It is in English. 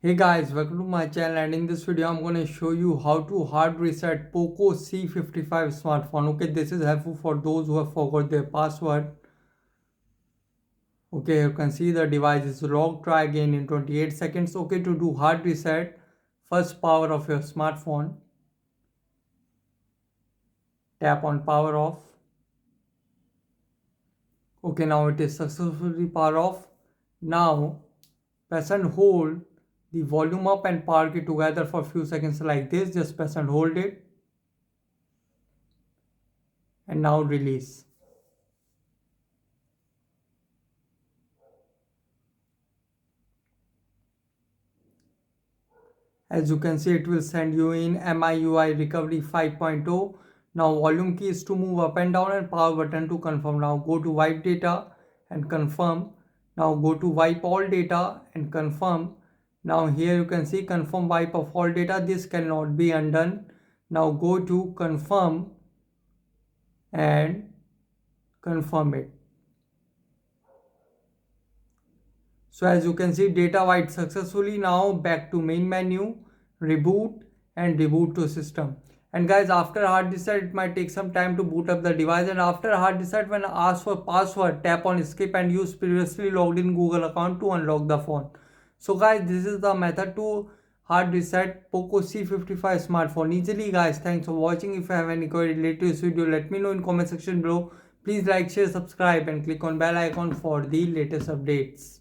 Hey guys, welcome to my channel, and in this video I'm going to show you how to hard reset Poco C55 smartphone. Okay, this is helpful for those who have forgot their password. Okay, you can see the device is locked. Try again in 28 seconds. Okay, to do hard reset, first power off your smartphone. Tap on power off. Okay, now it is successfully power off. Now press and hold the volume up and power key together for a few seconds like this. Just press and hold it. And now release. As you can see, it will send you in MIUI recovery 5.0. Now volume key is to move up and down and power button to confirm. Now go to wipe data and confirm. Now go to wipe all data and confirm. Now here you can see confirm wipe of all data. This cannot be undone. Now go to confirm and confirm it. So as you can see, data wiped successfully. Now back to main menu, reboot and reboot to system. And guys, after hard reset, it might take some time to boot up the device. And after hard reset, when asked for password, tap on skip and use previously logged in Google account to unlock the phone. So guys, this is the method to hard reset Poco C55 smartphone easily. Guys, thanks for watching. If you have any query related to this video, let me know in comment section below. Please like, share, subscribe and click on bell icon for the latest updates.